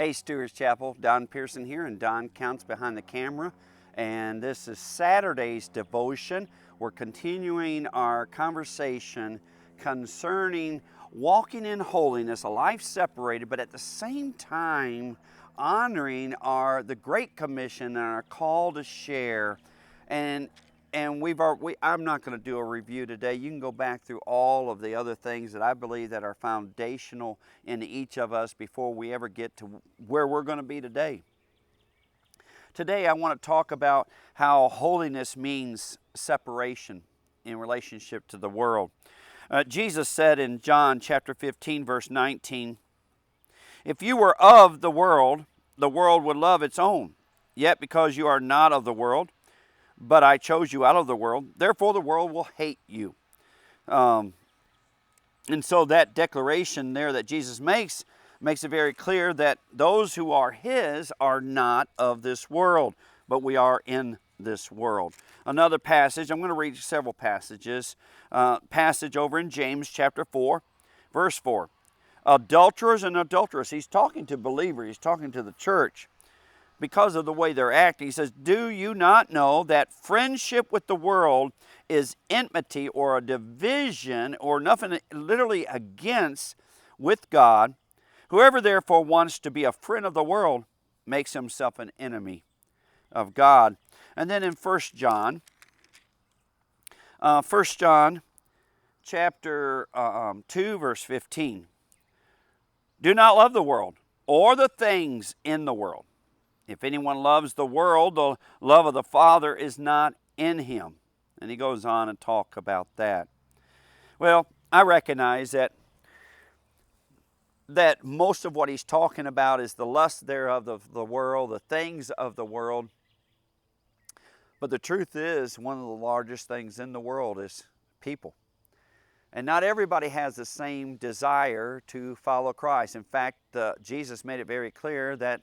Hey, Stewart's Chapel, Don Pierson here, and Don Counts behind the camera. And this is Saturday's devotion. We're continuing our conversation concerning walking in holiness, a life separated, but at the same time honoring the Great Commission and our call to share. And I'm not going to do a review today. You can go back through all of the other things that I believe that are foundational in each of us before we ever get to where we're going to be today. Today I want to talk about how holiness means separation in relationship to the world. Jesus said in John chapter 15, verse 19, "If you were of the world would love its own. Yet because you are not of the world, but I chose you out of the world, therefore the world will hate you." And so that declaration there that Jesus makes it very clear that those who are His are not of this world, but we are in this world. Another passage, I'm going to read several passages. Passage over in James chapter 4, verse 4. Adulterers and adulteress, he's talking to believers, he's talking to the church. Because of the way they're acting, he says, "Do you not know that friendship with the world is enmity or a division or nothing literally against with God? Whoever therefore wants to be a friend of the world makes himself an enemy of God." And then in 1 John chapter 2, verse 15. "Do not love the world or the things in the world. If anyone loves the world, the love of the Father is not in him." And he goes on and talk about that. Well, I recognize that most of what he's talking about is the lust thereof of the world, the things of the world. But the truth is, one of the largest things in the world is people. And not everybody has the same desire to follow Christ. In fact, Jesus made it very clear that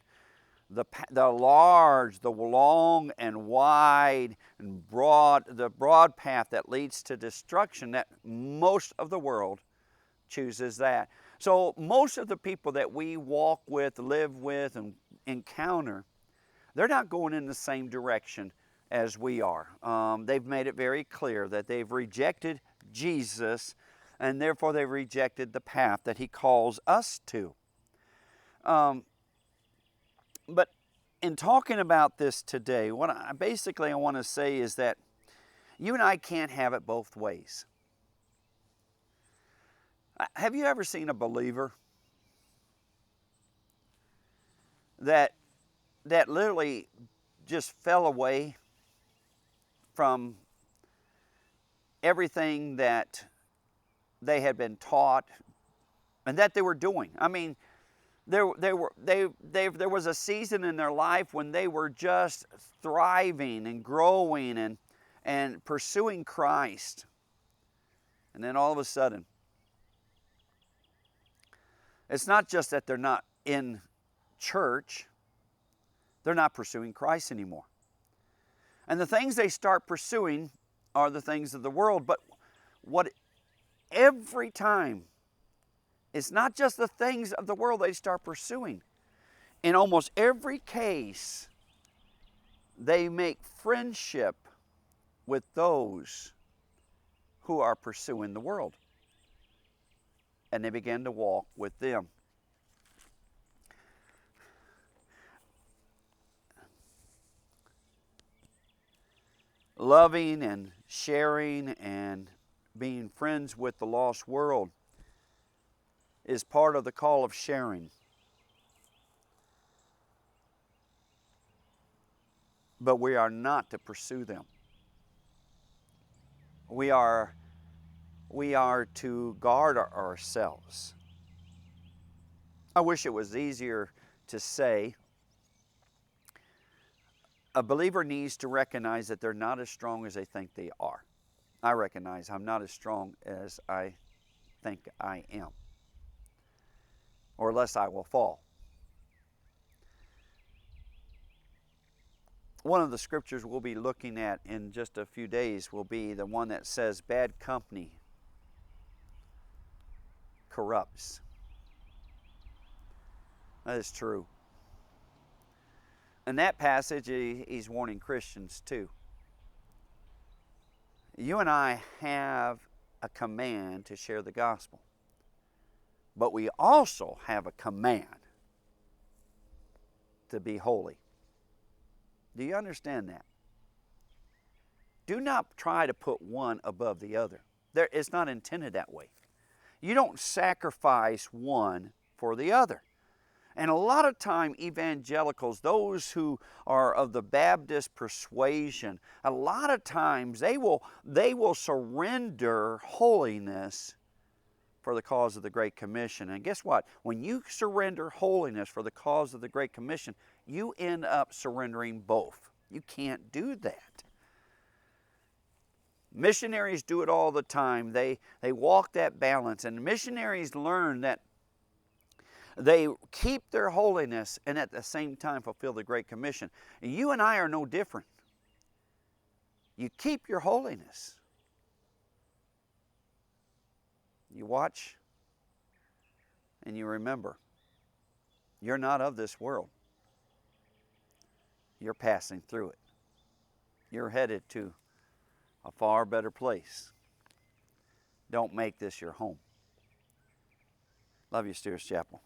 the long and wide and broad path that leads to destruction, that most of the world chooses that. So most of the people that we walk with, live with, and encounter, they're not going in the same direction as we are. They've made it very clear that they've rejected Jesus, and therefore they've rejected the path that He calls us to. But in talking about this today, what I want to say is that you and I can't have it both ways. Have you ever seen a believer that literally just fell away from everything that they had been taught and that they were doing? I mean, there was a season in their life when they were just thriving and growing and pursuing Christ. And then all of a sudden, it's not just that they're not in church, they're not pursuing Christ anymore. And the things they start pursuing are the things of the world. But what every time, it's not just the things of the world they start pursuing. In almost every case, they make friendship with those who are pursuing the world. And they begin to walk with them. Loving and sharing and being friends with the lost world is part of the call of sharing. But we are not to pursue them. We are to guard ourselves. I wish it was easier to say. A believer needs to recognize that they're not as strong as they think they are. I recognize I'm not as strong as I think I am, or lest I will fall. One of the scriptures we'll be looking at in just a few days will be the one that says, "Bad company corrupts." That is true. In that passage, he's warning Christians too. You and I have a command to share the gospel, but we also have a command to be holy. Do you understand that? Do not try to put one above the other. It's not intended that way. You don't sacrifice one for the other. And a lot of time evangelicals, those who are of the Baptist persuasion, a lot of times they will surrender holiness for the cause of the Great Commission. And guess what? When you surrender holiness for the cause of the Great Commission, you end up surrendering both. You can't do that. Missionaries do it all the time. They walk that balance. And missionaries learn that they keep their holiness and at the same time fulfill the Great Commission. And you and I are no different. You keep your holiness. You watch and you remember. You're not of this world. You're passing through it. You're headed to a far better place. Don't make this your home. Love you, Steers Chapel.